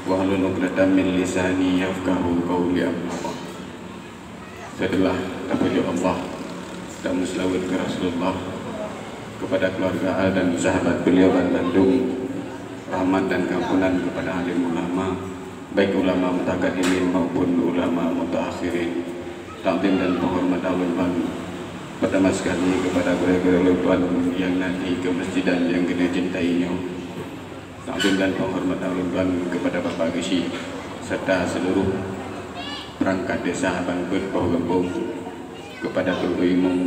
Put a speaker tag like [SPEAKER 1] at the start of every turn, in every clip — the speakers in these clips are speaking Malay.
[SPEAKER 1] wahlul 'uqdatam min lisani yafqahu qawli. Setelah terpuji Allah dan selawat ke Rasulullah, kepada keluarga al dan sahabat beliau dan Bandung, rahmat dan keampunan kepada alim ulama, baik ulama mutakaddimin maupun ulama mutaakhirin, takdim dan penghormat ulama pertama sekali kepada guru-guru Tuhan yang nanti ke masjid dan yang kita cintainya, takdim dan penghormat ulama kepada Bapak Gesi serta seluruh perangkat desa Bangkut Poh Gembong, kepada Tugu Imung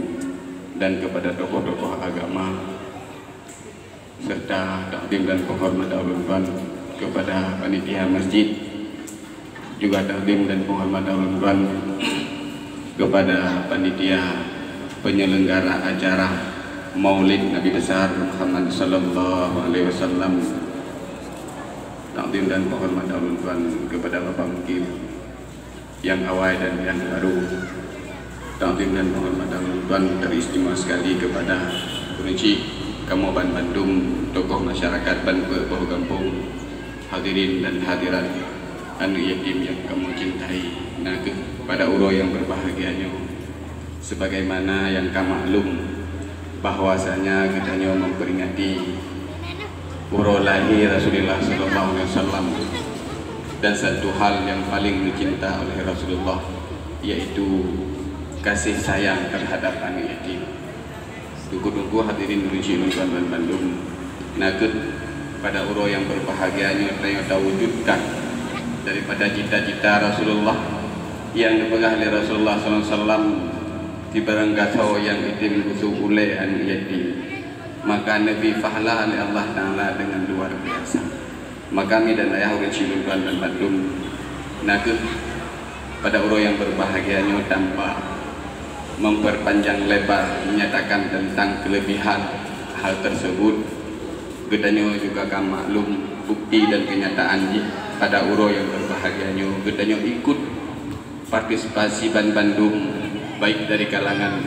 [SPEAKER 1] dan kepada tokoh-tokoh agama, serta takdim dan penghormat ulama kepada panitia masjid, juga takdim dan penghormat ulama kepada panitia penyelenggara acara Maulid Nabi besar Muhammad sallallahu alaihi wasallam, takdim dan penghormat ulama kepada Bapak Mukim yang awal dan yang baru, takdim dan penghormat ulama teristimewa sekali kepada Kunci Kamoban Bandung, tokoh masyarakat Bandung Poh Gembong, hadirin dan hadirat anak yatim yang kamu cintai. Nah, pada uro yang berbahagianya, sebagaimana yang kamu maklum bahwasanya kita memperingati uro lahir Rasulullah sallallahu alaihi wasallam, dan satu hal yang paling dicinta oleh Rasulullah yaitu kasih sayang terhadap anak yatim. Tunggu-tunggu hadirin Kunci Kamoban Bandung, nah pada uro yang berbahagianya ternyata wujudkan daripada cita-cita Rasulullah yang dipegang oleh Rasulullah SAW di barangkatau yang itim busuk oleh anak yatim, maka Nabi fahlah oleh Allah Ta'ala dengan luar biasa. Maka kami dan ayah Kunci Kamoban Bandung, nah pada uro yang berbahagianya tanpa memperpanjang lebar menyatakan tentang kelebihan hal tersebut, gedanya juga kami maklum bukti dan kenyataan pada uro yang berbahagianya, gedanya ikut partisipasi Bandung baik dari kalangan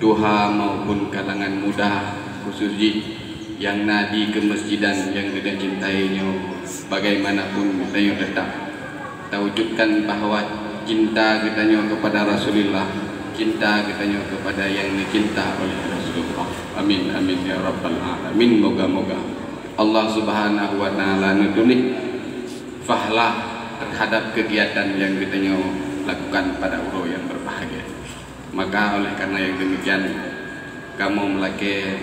[SPEAKER 1] duha maupun kalangan muda, khususnya yang nadi ke masjidan yang kita cintainya. Bagaimanapun kita tetap wujudkan bahwa cinta kita kepada Rasulullah, cinta kita kepada yang dicinta oleh Rasulullah. Amin amin ya rabbal alamin. Moga-moga Allah Subhanahu wa taala nutunik fahlah terhadap kegiatan yang kita lakukan pada uro yang berbahagia. Maka oleh karena yang demikian, kamu melaki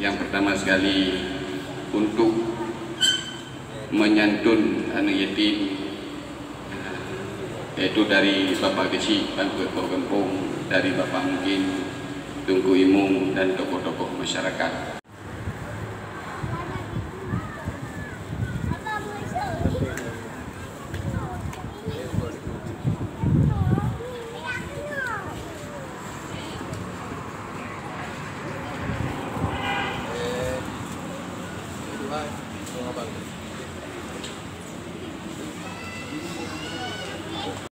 [SPEAKER 1] yang pertama sekali untuk menyantun anak yatim, yaitu dari Bapak Gesi Bangkut Poh Gembong, dari Bapak Mukim, Tunggu Imung dan tokoh-tokoh masyarakat.